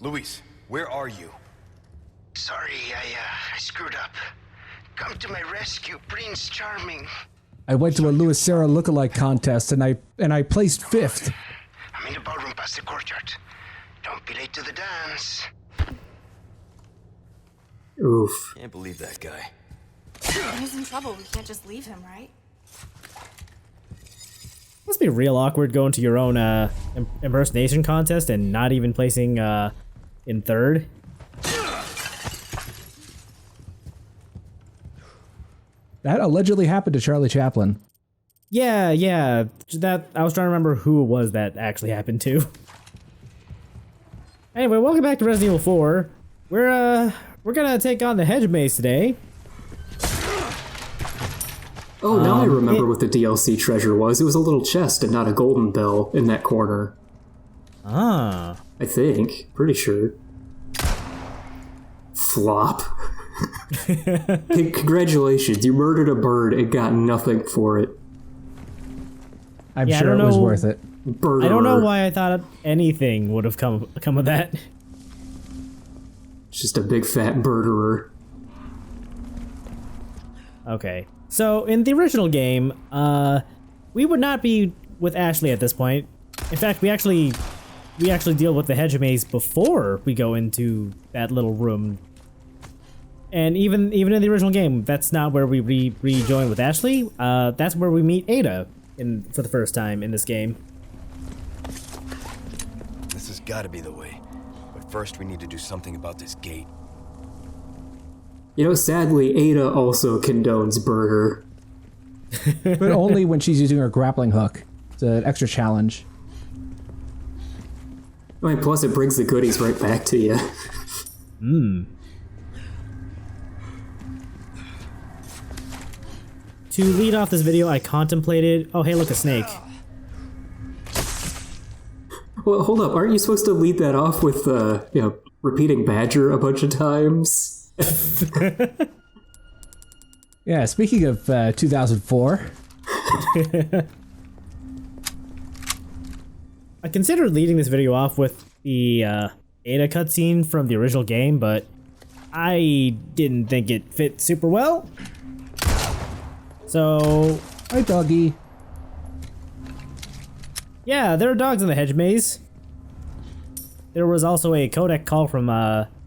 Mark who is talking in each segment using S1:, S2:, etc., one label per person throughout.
S1: Luis, where are you?
S2: Sorry, I screwed up. Come to my rescue, Prince Charming.
S3: I went to a Louis Serra lookalike contest and I placed 5th.
S2: I'm in the ballroom past the courtyard. Don't be late to the dance.
S4: Oof.
S1: Can't believe that guy.
S5: When he's in trouble, we can't just leave him, right?
S6: Must be real awkward going to your own impersonation contest and not even placing in 3rd.
S3: That allegedly happened to Charlie Chaplin.
S6: Yeah, that I was trying to remember who it was that actually happened to. Anyway, welcome back to Resident Evil 4. We're gonna take on the Hedge maze today.
S4: Oh, now I remember what the DLC treasure was. It was a little chest and not a golden bell in that corner.
S6: Ah.
S4: I think. Pretty sure. Flop. Hey, congratulations, you murdered a bird and got nothing for it.
S3: I'm sure it was worth it.
S4: Birderer.
S6: I don't know why I thought anything would have come of that.
S4: Just a big fat birderer.
S6: Okay. So, in the original game, we would not be with Ashley at this point. In fact, we actually deal with the Hedge maze before we go into that little room. And even in the original game, that's not where we rejoin with Ashley. That's where we meet Ada for the first time in this game.
S1: This has got to be the way. But first, we need to do something about this gate.
S4: You know, sadly, Ada also condones birder.
S3: But only when she's using her grappling hook. It's an extra challenge.
S4: I mean, plus it brings the goodies right back to you.
S6: To lead off this video, I contemplated... Oh, hey, look, a snake.
S4: Well, hold up. Aren't you supposed to lead that off with, repeating Badger a bunch of times?
S3: Yeah, speaking of 2004.
S6: I considered leading this video off with the Ada cutscene from the original game, but I didn't think it fit super well. So...
S3: Hi, doggy.
S6: Yeah, there are dogs in the Hedge maze. There was also a codec call from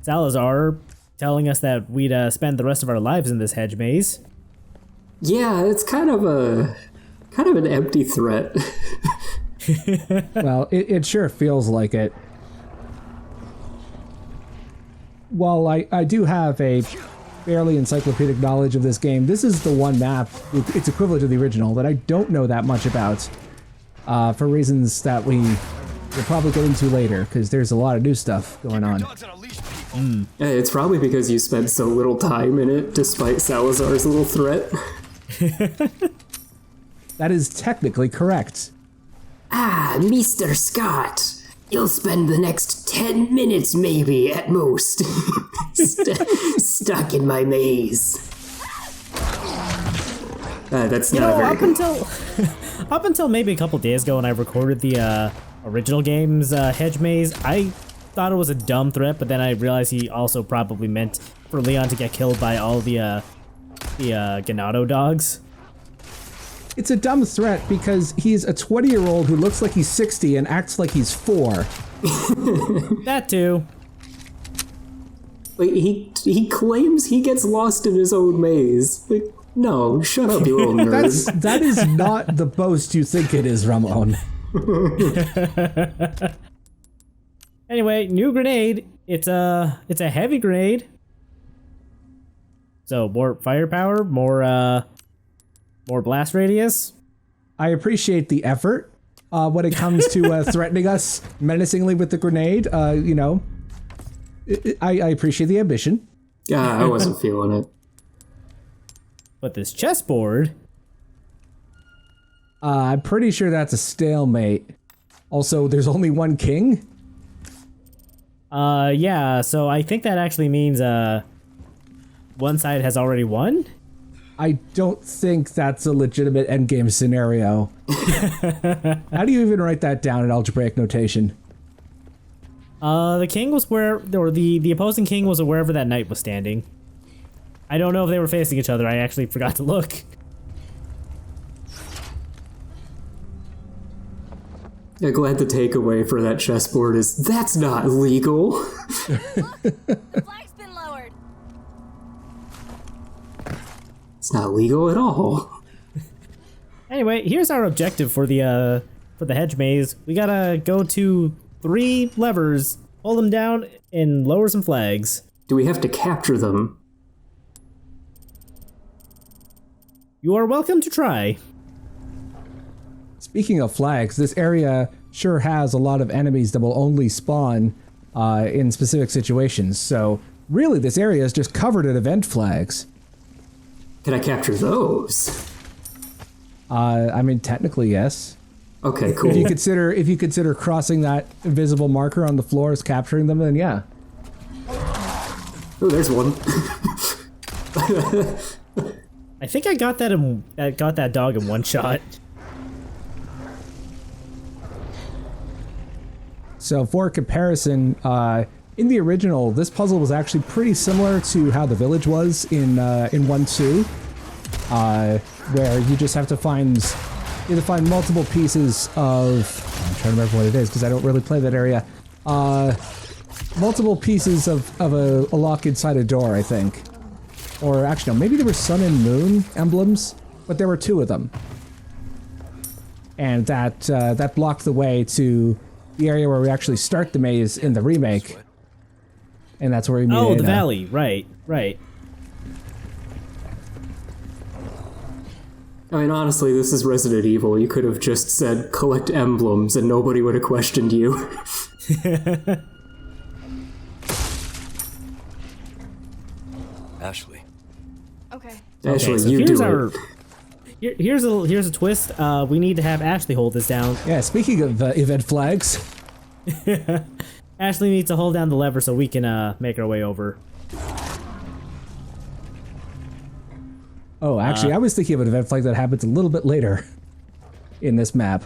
S6: Salazar telling us that we'd spend the rest of our lives in this Hedge maze.
S4: Yeah, it's kind of an empty threat.
S3: Well, it sure feels like it. While I do have a fairly encyclopedic knowledge of this game, this is the one map, it's equivalent to the original, that I don't know that much about. For reasons that we'll probably get into later, because there's a lot of new stuff going on.
S4: Yeah, it's probably because you spent so little time in it, despite Salazar's little threat.
S3: That is technically correct.
S4: Ah, Mr. Scott. You'll spend the next 10 minutes, maybe, at most. Stuck in my maze. That's not very good.
S6: Up until maybe a couple days ago when I recorded the original game's Hedge maze, I thought it was a dumb threat, but then I realized he also probably meant for Leon to get killed by all the Ganado dogs.
S3: It's a dumb threat because he's a 20-year-old who looks like he's 60 and acts like he's 4.
S6: That too.
S4: Like, he claims he gets lost in his own maze. Like, no, shut up, you little nerd.
S3: That is not the boast you think it is, Ramon.
S6: Anyway, new grenade. It's a heavy grenade. So more firepower, more blast radius.
S3: I appreciate the effort when it comes to threatening us menacingly with the grenade. You know, I appreciate the ambition.
S4: Yeah, I wasn't feeling it.
S6: But this chessboard...
S3: I'm pretty sure that's a stalemate. Also, there's only one king?
S6: Yeah, so I think that actually means, one side has already won?
S3: I don't think that's a legitimate endgame scenario. How do you even write that down in algebraic notation?
S6: The king was where, or the opposing king was wherever that knight was standing. I don't know if they were facing each other. I actually forgot to look.
S4: Yeah, glad the takeaway for that chessboard is that's not legal.
S5: The flag's been lowered.
S4: It's not legal at all.
S6: Anyway, here's our objective for the hedge maze. We gotta go to 3 levers, hold them down, and lower some flags.
S4: Do we have to capture them?
S6: You are welcome to try.
S3: Speaking of flags, this area sure has a lot of enemies that will only spawn in specific situations. So really, this area is just covered in event flags.
S4: Can I capture those?
S3: I mean, technically, yes.
S4: Okay, cool.
S3: If you consider crossing that invisible marker on the floor as capturing them, then yeah.
S4: Oh, there's one.
S6: I think I got that dog in one shot.
S3: So for comparison, in the original, this puzzle was actually pretty similar to how the village was in 1-2, where you just have to find multiple pieces of. I'm trying to remember what it is because I don't really play that area. Multiple pieces of a lock inside a door, I think. Or actually, no, maybe there were sun and moon emblems, but there were 2 of them, and that blocked the way to the area where we actually start the maze in the remake, and that's where we meet.
S6: Oh, the valley, right.
S4: I mean, honestly, this is Resident Evil. You could have just said, collect emblems, and nobody would have questioned you.
S1: Ashley.
S5: Okay.
S4: Ashley,
S6: so
S4: you
S6: here's
S4: do it.
S6: here's a twist. We need to have Ashley hold this down.
S3: Yeah, speaking of event flags.
S6: Ashley needs to hold down the lever so we can make our way over.
S3: Oh, actually, I was thinking of an event flag that happens a little bit later in this map.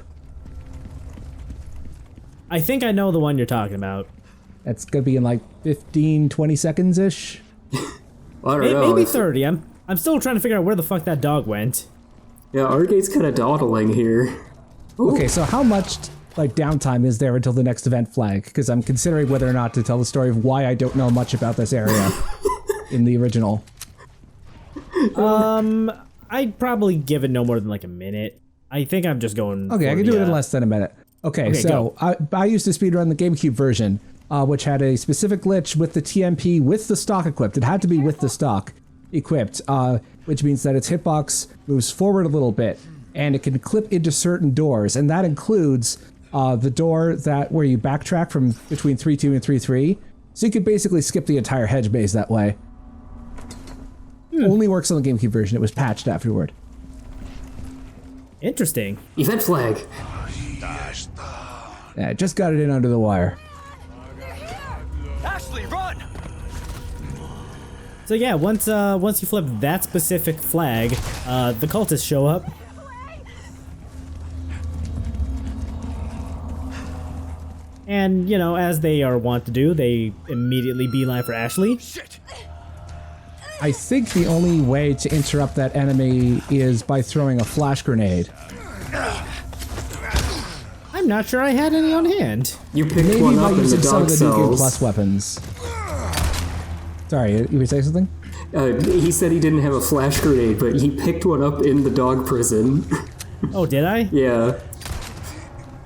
S6: I think I know the one you're talking about.
S3: That's gonna be in like 15, 20 seconds-ish.
S4: I don't know.
S6: Maybe 30. I'm still trying to figure out where the fuck that dog went.
S4: Yeah, Argate's kind of dawdling here. Ooh.
S3: Okay, so how much like downtime is there until the next event flag? Because I'm considering whether or not to tell the story of why I don't know much about this area in the original.
S6: I'd probably give it no more than like a minute. I think I'm just going.
S3: Okay, I can do it in less than a minute. Okay, so I used to speedrun the GameCube version, which had a specific glitch with the TMP with the stock equipped. It had to be with the stock equipped, which means that its hitbox moves forward a little bit, and it can clip into certain doors, and that includes the door where you backtrack from between 3-2 and 3-3. So you could basically skip the entire hedge maze that way. Only works on the GameCube version. It was patched afterward.
S6: Interesting.
S4: Event flag.
S3: Yeah, just got it in under the wire.
S1: Ashley, run!
S6: So yeah, once you flip that specific flag, the cultists show up. And, you know, as they are wont to do, they immediately beeline for Ashley.
S1: Shit!
S3: I think the only way to interrupt that enemy is by throwing a flash grenade.
S6: I'm not sure I had any on hand.
S4: You picked
S3: Maybe
S4: one
S3: by
S4: up in the
S3: using some
S4: dog
S3: of the New Game
S4: cells.
S3: Plus weapons. Sorry, you were saying something?
S4: He said he didn't have a flash grenade, but he picked one up in the dog prison.
S6: Oh, did I?
S4: Yeah.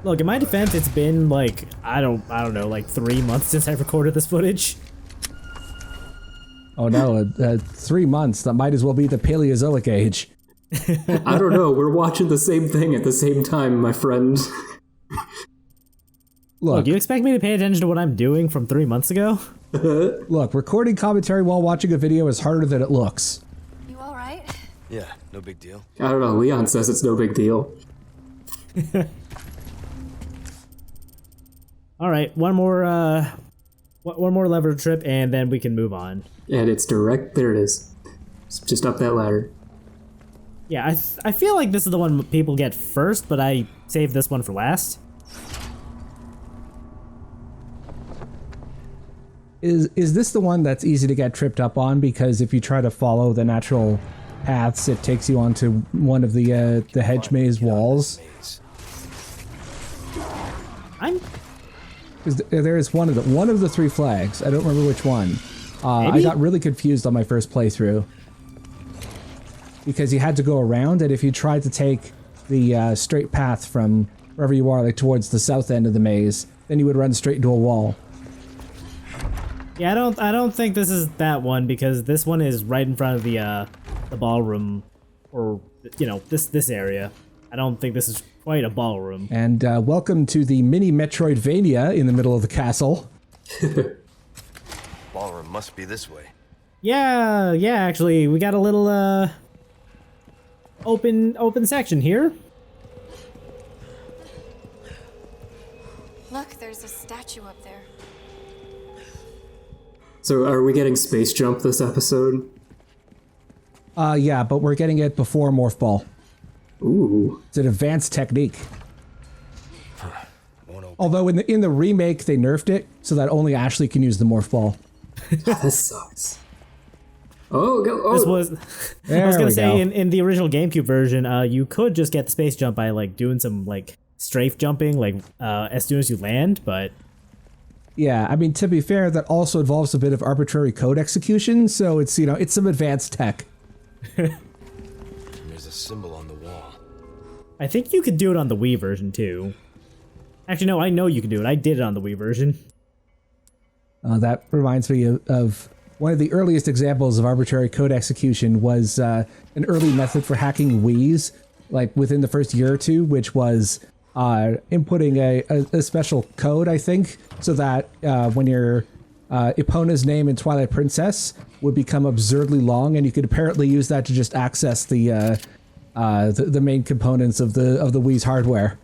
S6: Look, in my defense, it's been like, I don't know, like 3 months since I recorded this footage.
S3: Oh no, 3 months. That might as well be the Paleozoic age.
S4: I don't know. We're watching the same thing at the same time, my friend.
S3: Look,
S6: Do you expect me to pay attention to what I'm doing from 3 months ago?
S3: look, recording commentary while watching a video is harder than it looks.
S5: You all right?
S1: Yeah, no big deal.
S4: I don't know. Leon says it's no big deal.
S6: All right, one more lever trip, and then we can move on.
S4: And it's direct. There it is. It's just up that ladder.
S6: Yeah, I feel like this is the one people get first, but I saved this one for last.
S3: Is this the one that's easy to get tripped up on? Because if you try to follow the natural paths, it takes you onto one of the hedge maze walls. There is one of the 3 flags. I don't remember which one. I got really confused on my first playthrough because you had to go around, and if you tried to take the straight path from wherever you are, like towards the south end of the maze, then you would run straight into a wall.
S6: Yeah, I don't think this is that one, because this one is right in front of the ballroom, or you know, this area. I don't think this is quite a ballroom.
S3: And welcome to the mini-metroidvania in the middle of the castle.
S1: Ballroom must be this way.
S6: Yeah, actually, we got a little open section here.
S5: Look, there's a statue up there.
S4: So are we getting Space Jump this episode?
S3: Yeah, but we're getting it before Morph Ball.
S4: Ooh.
S3: It's an advanced technique. Although in the remake they nerfed it so that only Ashley can use the Morph Ball.
S4: That sucks. Oh, go! Oh.
S6: This was. I was gonna say in the original GameCube version, you could just get the space jump by like doing some like strafe jumping, like as soon as you land, but.
S3: Yeah, I mean, to be fair, that also involves a bit of arbitrary code execution, so it's, you know, it's some advanced tech.
S1: There's a symbol on the wall.
S6: I think you could do it on the Wii version too. Actually, no, I know you can do it. I did it on the Wii version.
S3: That reminds me of one of the earliest examples of arbitrary code execution was an early method for hacking Wiis, like within the first year or two, which was inputting a special code, I think, so that when your Epona's name in Twilight Princess would become absurdly long, and you could apparently use that to just access the main components of the Wii's hardware.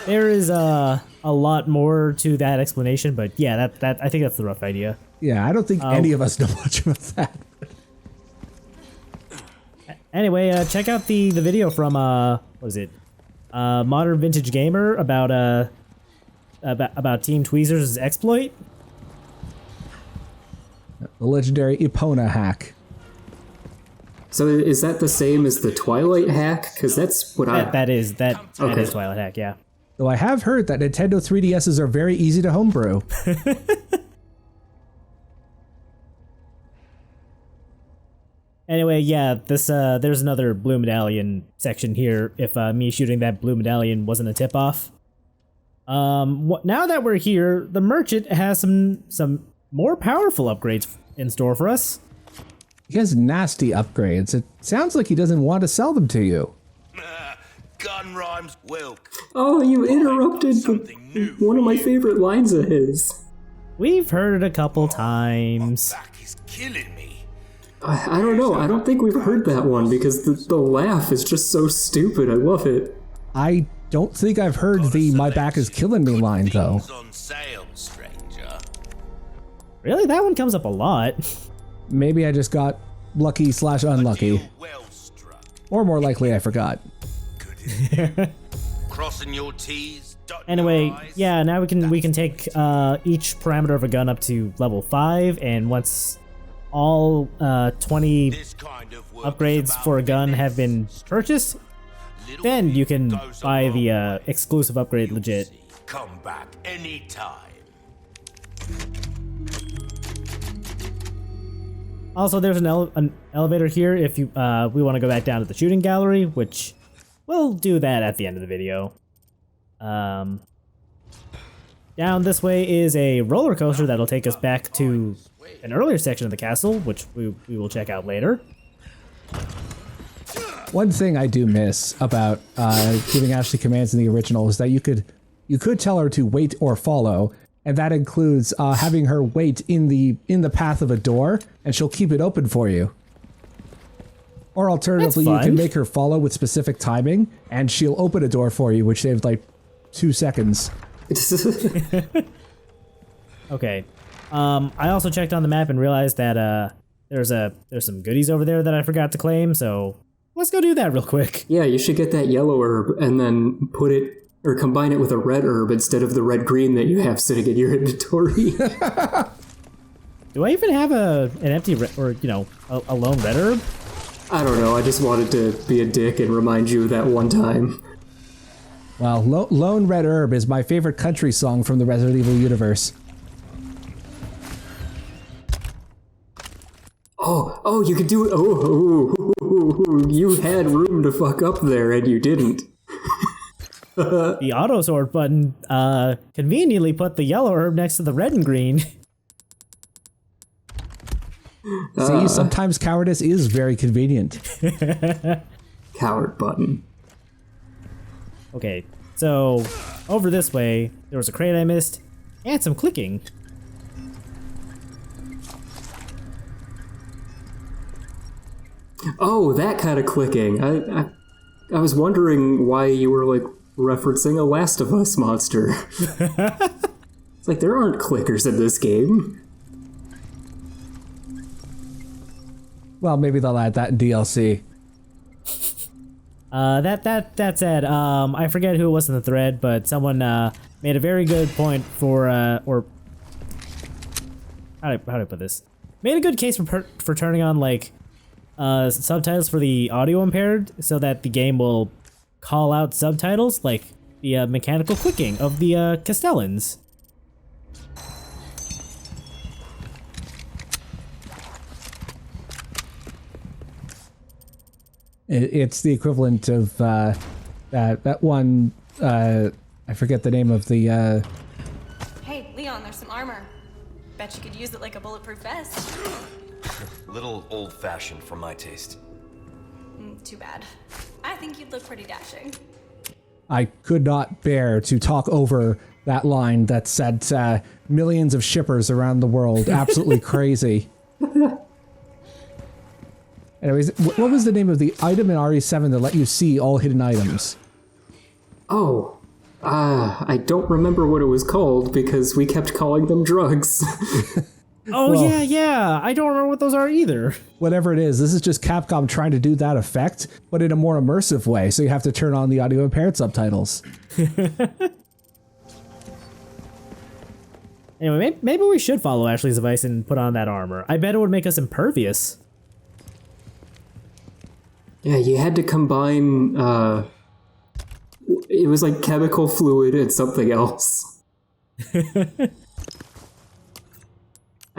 S6: There is a lot more to that explanation, but yeah, that I think that's the rough idea.
S3: Yeah, I don't think any of us know much about that.
S6: Anyway, check out the video from what was it? Modern Vintage Gamer about Team Tweezer's exploit.
S3: The legendary Epona hack.
S4: So is that the same as the Twilight hack? Because that's what
S6: That is
S4: Okay.
S6: Twilight hack, yeah.
S3: Though I have heard that Nintendo 3DSs are very easy to homebrew.
S6: Anyway, yeah, this there's another blue medallion section here. If me shooting that blue medallion wasn't a tip-off. Now that we're here, the merchant has some more powerful upgrades in store for us.
S3: He has nasty upgrades. It sounds like he doesn't want to sell them to you.
S2: Gun rhymes well.
S4: Oh, you interrupted one of my favorite lines of his.
S6: We've heard it a couple times.
S2: Back is killing me.
S4: I don't know. I don't think we've heard that one because the laugh is just so stupid. I love it.
S3: I don't think I've heard the "my back is killing me" line though.
S2: On sale, stranger.
S6: Really, that one comes up a lot.
S3: Maybe I just got lucky / unlucky,
S2: Well struck.
S3: or more likely I forgot.
S2: Crossing your T's.
S6: Anyway, yeah, now we can take each parameter of a gun up to level 5, and once all 20 upgrades for a gun have been purchased, then you can buy the exclusive upgrade legit.
S2: Come back anytime.
S6: Also, there's an elevator here if you we want to go back down to the shooting gallery, which we'll do that at the end of the video. Down this way is a roller coaster that'll take us back to an earlier section of the castle, which we will check out later.
S3: One thing I do miss about giving Ashley commands in the original is that you could tell her to wait or follow, and that includes having her wait in the path of a door, and she'll keep it open for you. Or alternatively, you can make her follow with specific timing, and she'll open a door for you, which saves like 2 seconds.
S6: Okay. I also checked on the map and realized that there's some goodies over there that I forgot to claim, so let's go do that real quick.
S4: Yeah, you should get that yellow herb and then put it or combine it with a red herb instead of the red green that you have sitting in your inventory.
S6: Do I even have an empty or a lone red herb?
S4: I don't know, I just wanted to be a dick and remind you of that one time.
S3: Well, Lone Red Herb is my favorite country song from the Resident Evil universe.
S4: Oh, you could do it. Oh, you had room to fuck up there and you didn't.
S6: The auto sort button conveniently put the yellow herb next to the red and green.
S3: See, sometimes cowardice is very convenient.
S4: Coward button.
S6: Okay, so over this way, there was a crate I missed, and some clicking.
S4: Oh, that kind of clicking. I was wondering why you were, like, referencing a Last of Us monster. It's like, there aren't clickers in this game.
S3: Well, maybe they'll add that in DLC.
S6: That said, I forget who it was in the thread, but someone made a very good point for or how do I put this? Made a good case for turning on like subtitles for the audio impaired, so that the game will call out subtitles like the mechanical clicking of the Castellans.
S3: It's the equivalent of that one. I forget the name of the.
S5: Hey, Leon, there's some armor. Bet you could use it like a bulletproof vest.
S1: Little old-fashioned for my taste.
S5: Too bad. I think you'd look pretty dashing.
S3: I could not bear to talk over that line that said millions of shippers around the world. Absolutely crazy. Anyways, what was the name of the item in RE7 that let you see all hidden items?
S4: Oh, I don't remember what it was called because we kept calling them drugs.
S6: Oh, well, yeah, I don't remember what those are either.
S3: Whatever it is, this is just Capcom trying to do that effect, but in a more immersive way, so you have to turn on the audio impaired subtitles.
S6: Anyway, maybe we should follow Ashley's advice and put on that armor. I bet it would make us impervious.
S4: Yeah, you had to combine, it was like chemical fluid and something else.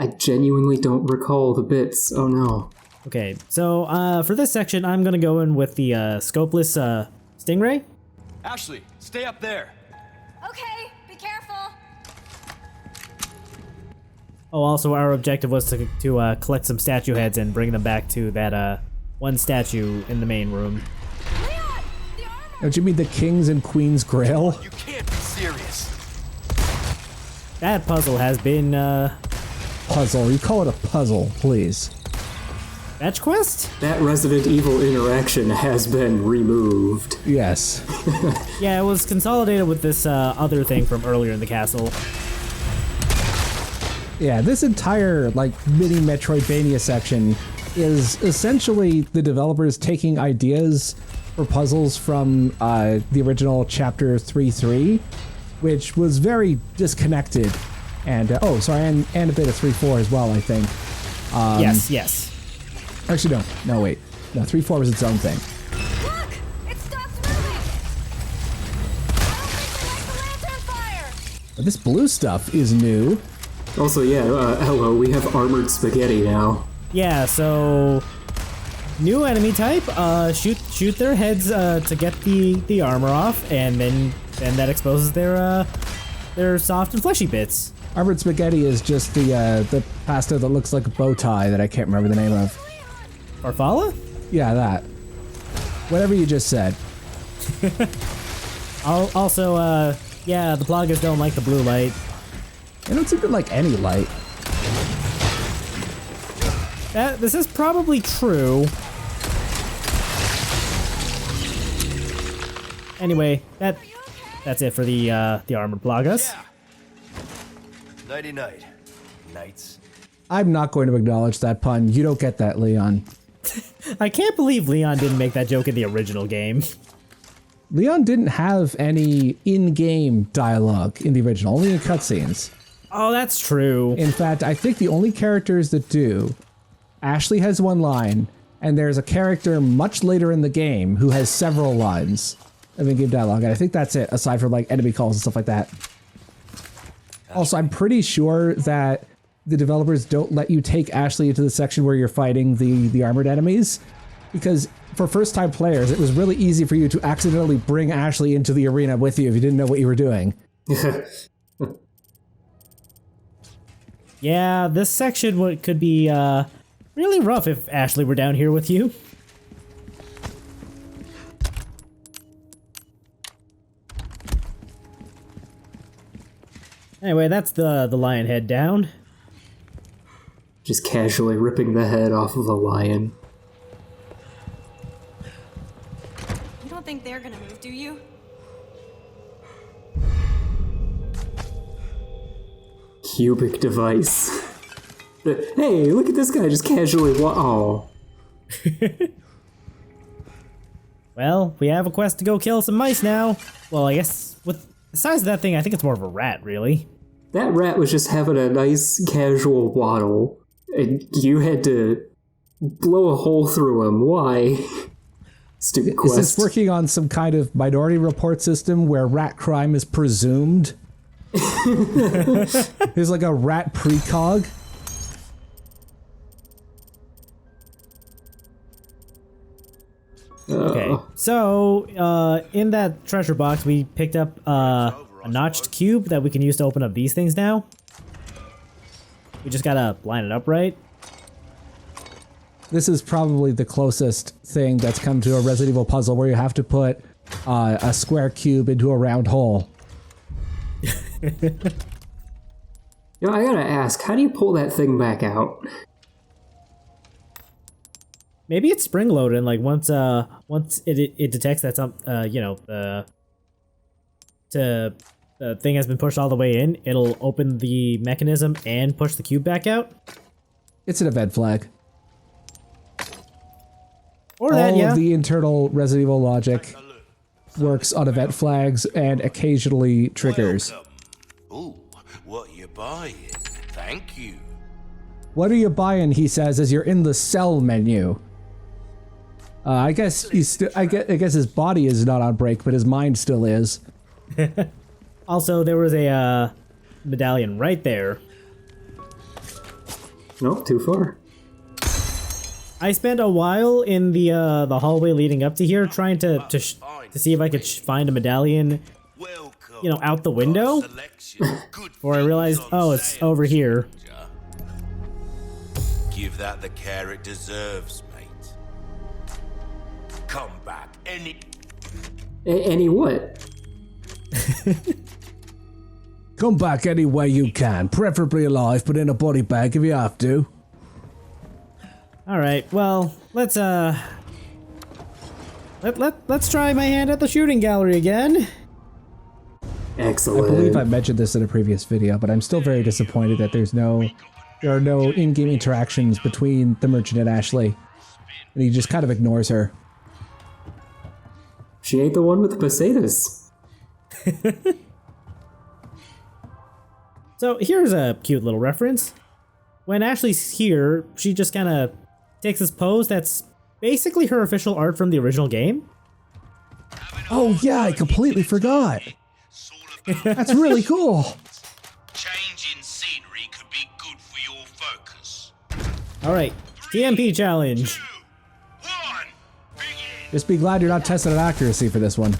S4: I genuinely don't recall the bits. Oh no.
S6: Okay, so for this section, I'm gonna go in with the scopeless Stingray.
S1: Ashley, stay up there.
S5: Okay, be careful.
S6: Oh, also our objective was to collect some statue heads and bring them back to that one statue in the main room.
S5: Leon, the armor.
S3: Don't you mean the King's and Queen's Grail?
S1: You can't be serious.
S6: That puzzle has been
S3: Puzzle. You call it a puzzle, please.
S6: Fetch quest?
S4: That Resident Evil interaction has been removed.
S3: Yes.
S6: Yeah, it was consolidated with this other thing from earlier in the castle.
S3: Yeah, this entire, like, mini-metroidvania section is essentially the developers taking ideas for puzzles from the original Chapter 3.3, which was very disconnected. And, oh, sorry, and a bit of 3.4 as well, I think.
S6: Yes.
S3: Actually, no, wait. No, 3.4 was its own thing.
S5: Look, it stopped moving. I don't think they like the lantern fire.
S3: But this blue stuff is new.
S4: Also, yeah, hello, we have armored spaghetti now.
S6: Yeah, so new enemy type. Shoot their heads to get the armor off, and then that exposes their soft and fleshy bits.
S3: Armored spaghetti is just the pasta that looks like a bow tie that I can't remember the name of.
S6: Farfalla?
S3: Yeah, that. Whatever you just said.
S6: Also, yeah, the Plagas don't like the blue light.
S3: They don't seem to like any light.
S6: This is probably true. Anyway, that's it for the armored Plagas.
S1: Yeah. Nighty-night. Nights.
S3: I'm not going to acknowledge that pun. You don't get that, Leon.
S6: I can't believe Leon didn't make that joke in the original game.
S3: Leon didn't have any in-game dialogue in the original, only in cutscenes.
S6: Oh, that's true.
S3: In fact, I think the only characters that do, Ashley has one line, and there's a character much later in the game who has several lines of in-game dialogue, and I think that's it, aside from like enemy calls and stuff like that. Also, I'm pretty sure that the developers don't let you take Ashley into the section where you're fighting the armored enemies, because for first-time players, it was really easy for you to accidentally bring Ashley into the arena with you if you didn't know what you were doing.
S6: Yeah, this section could be really rough if Ashley were down here with you. Anyway, that's the lion head down.
S4: Just casually ripping the head off of a lion.
S5: You don't think they're gonna move, do you?
S4: Cubic device. Hey, look at this guy just casually oh.
S6: Well, we have a quest to go kill some mice now. Well, I guess with the size of that thing, I think it's more of a rat, really.
S4: That rat was just having a nice casual waddle, and you had to blow a hole through him. Why? Stupid quest.
S3: Is this working on some kind of Minority Report system where rat crime is presumed? There's like a rat precog.
S6: Okay, so in that treasure box, we picked up a notched cube that we can use to open up these things now. We just gotta line it up right.
S3: This is probably the closest thing that's come to a Resident Evil puzzle where you have to put a square cube into a round hole.
S4: Yo, I gotta ask, how do you pull that thing back out?
S6: Maybe it's spring loaded, and like once it detects that the thing has been pushed all the way in, it'll open the mechanism and push the cube back out.
S3: It's an event flag.
S6: Or that, yeah.
S3: All of the internal Resident Evil logic works on event flags and occasionally triggers.
S2: Ooh, what you buying? Thank you.
S3: What are you buying? He says as you're in the sell menu. I guess I guess his body is not on break, but his mind still is.
S6: Also, there was a medallion right there.
S4: Nope, too far.
S6: I spent a while in the hallway leading up to here trying to see if I could find a medallion, you know, out the window. Before I realized, oh, it's over here.
S2: Give that the care it deserves, mate. Come back
S4: Any what?
S3: Come back any way you can, preferably alive, but in a body bag if you have to.
S6: All right, well, let's try my hand at the shooting gallery again.
S4: Excellent.
S3: I believe I mentioned this in a previous video, but I'm still very disappointed that there are no in-game interactions between the merchant and Ashley, and he just kind of ignores her.
S4: She ain't the one with the pesetas.
S6: So here's a cute little reference. When Ashley's here, she just kind of takes this pose that's basically her official art from the original game.
S3: Oh yeah, I completely forgot. That's really cool.
S2: Changing scenery could be good for your focus.
S6: All right, TMP challenge.
S2: 2, 1, begin.
S3: Just be glad you're not testing an accuracy for this one.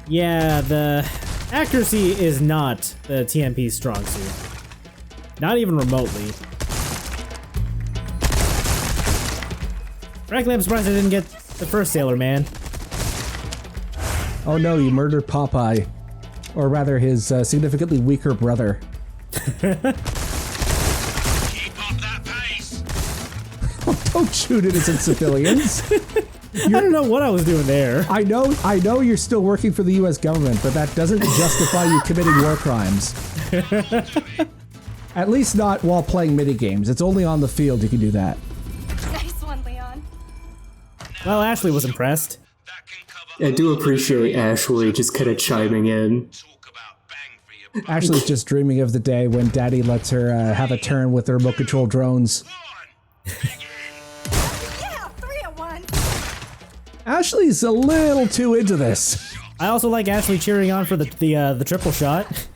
S6: Yeah, the accuracy is not the TMP's strong suit. Not even remotely. Frankly, I'm surprised I didn't get the first Sailor Man.
S3: Oh no, you murdered Popeye. Or rather, his significantly weaker brother.
S2: Keep up that pace.
S3: Don't shoot innocent civilians.
S6: I don't know what I was doing there.
S3: I know you're still working for the US government, but that doesn't justify you committing war crimes. At least not while playing minigames. It's only on the field you can do that.
S5: Nice one, Leon.
S6: Well, Ashley was impressed.
S2: That can cover
S4: I do appreciate Ashley just kind of chiming in.
S3: Ashley's just dreaming of the day when Daddy lets her have a turn with the remote control drones.
S5: Yeah, 3-1.
S3: Ashley's a little too into this.
S6: I also like Ashley cheering on for the triple shot.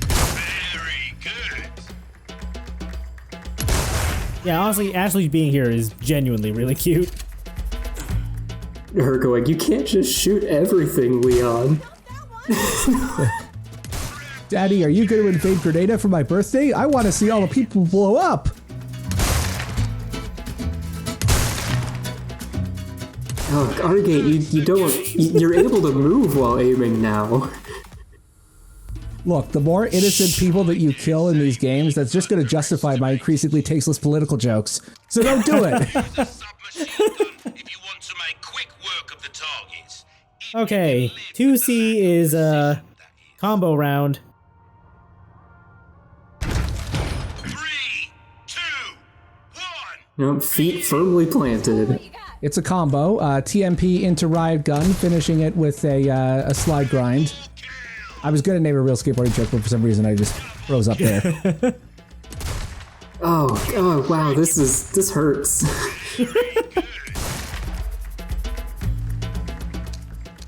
S2: Very good.
S6: Yeah, honestly, Ashley being here is genuinely really cute.
S4: Her going, you can't just shoot everything, Leon.
S3: Daddy, are you going to invade Grenada for my birthday? I want to see all the people blow up.
S4: Oh, Argate, you're able to move while aiming now.
S3: Look, the more innocent people that you kill in these games, that's just going to justify my increasingly tasteless political jokes. So don't do it.
S2: Submachine gun if you want to make quick work of the targets.
S6: Okay, 2C is combo round.
S2: 3, 2, 1.
S4: Feet firmly planted.
S3: It's a combo. TMP into riot gun, finishing it with a slide grind. I was going to name a real skateboarding joke, but for some reason I just froze up there.
S4: Oh, wow, this hurts.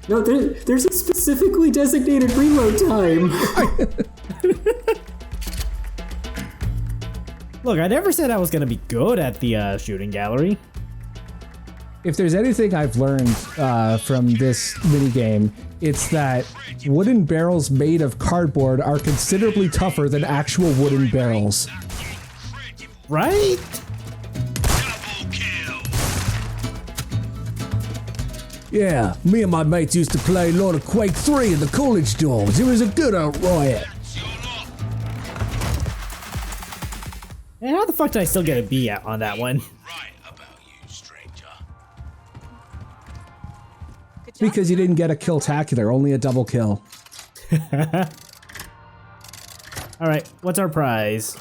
S4: No, there's a specifically designated reload time.
S6: Look, I never said I was gonna be good at the shooting gallery.
S3: If there's anything I've learned from this minigame, it's that wooden barrels made of cardboard are considerably tougher than actual wooden barrels.
S6: Right?
S2: Double kill.
S3: Yeah, me and my mates used to play a lot of Quake 3 in the college dorms. It was a good old riot.
S6: And how the fuck did I still get a B on that one?
S2: Right about you, stranger.
S3: Because you didn't get a kill-tacular, only a double kill.
S6: Alright, what's our prize?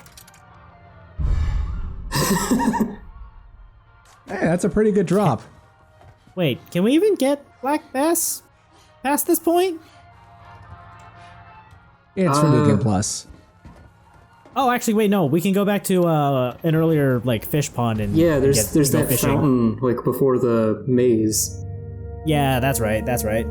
S3: Hey, that's a pretty good drop.
S6: Wait, can we even get Black Bass past this point?
S3: It's for New Game Plus.
S6: Oh, actually, wait, no. We can go back to an earlier like fish pond and
S4: Yeah,
S6: and
S4: there's
S6: go
S4: that
S6: fishing.
S4: fountain like before the maze.
S6: Yeah, that's right. That's right.